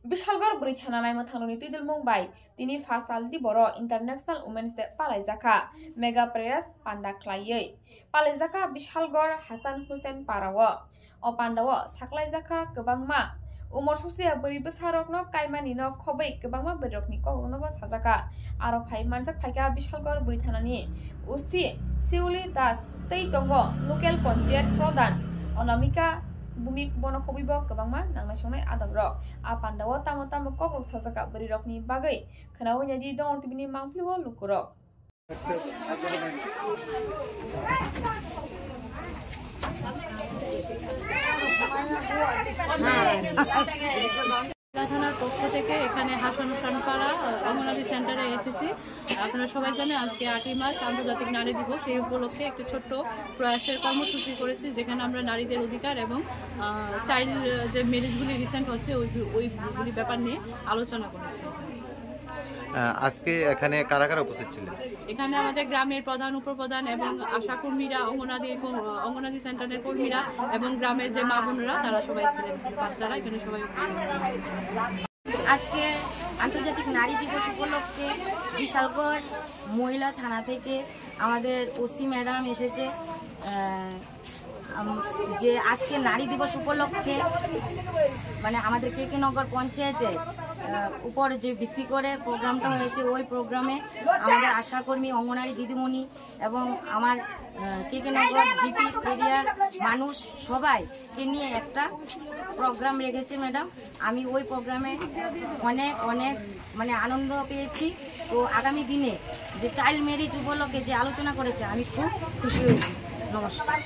Bishalgor Brikhana Mathanoni Tidul Mumbai, Tini Fasal di Boro International Women's Day Palaizaka, Mega Press Panda Klaye, Palaizaka Bishalgor Hasan Hussein Parawa, O Pandawa, Saklaizaka, Kebangma, Umor Susia Beri Besarokno, Kaimanino, Kobe, Kebangma Berokni, Koronova Sazaka, Aropai Manjak Paika Bishalgor Brithanani, Usi, Siuli Das, Teitongo, Nukel Ponjet Prodan, Onamika. Bumik bono kobibo kebangma nang nasional adab rok a pandawa tamo kok rok sajaka beri rok ni bagai khenawo jadi dong tibini mangpluwo lukurok থানার পক্ষ থেকে এখানে হাসান পাড়া অঙ্গনাদি সেন্টারে এসেছি। আপনারা সবাই জানেন আজকে 8ই মার্চ আন্তর্জাতিক নারী দিবস। এই উপলক্ষে একটি ছোট্ট প্রয়াসের কর্মসূচি করেছি, যেখানে আমরা নারীদের অধিকার এবং চাইল্ড যে ম্যারেজগুলি রিসেন্ট হচ্ছে ওইগুলি ব্যাপার নিয়ে আলোচনা করেছি। আজকে এখানে কারা কারা উপস্থিত ছিলেন? এখানে আমাদের গ্রামের প্রধান উপপ্রধান এবং আশাকর্মীরা, অঙ্গনাদি সেন্টারের কর্মীরা এবং গ্রামের যে মা বোনেরা তারা সবাই ছিলেন, বাচ্চারা এখানে সবাই। আজকে আন্তর্জাতিক নারী দিবস উপলক্ষে বিশালগড় মহিলা থানা থেকে আমাদের ওসি ম্যাডাম এসেছে, যে আজকে নারী দিবস উপলক্ষে মানে আমাদের কেকে নগর পঞ্চায়েতে উপর যে ভিত্তি করে প্রোগ্রামটা হয়েছে, ওই প্রোগ্রামে আমাদের আশাকর্মী, অঙ্গনারী দিদিমণি এবং আমার কেকে নগর জিপি এরিয়ার মানুষ সবাইকে নিয়ে একটা প্রোগ্রাম রেখেছে ম্যাডাম। আমি ওই প্রোগ্রামে অনেক মানে আনন্দ পেয়েছি। তো আগামী দিনে যে চাইল্ড ম্যারেজ উপলক্ষে যে আলোচনা করেছে আমি খুব খুশি হয়েছি। নমস্কার।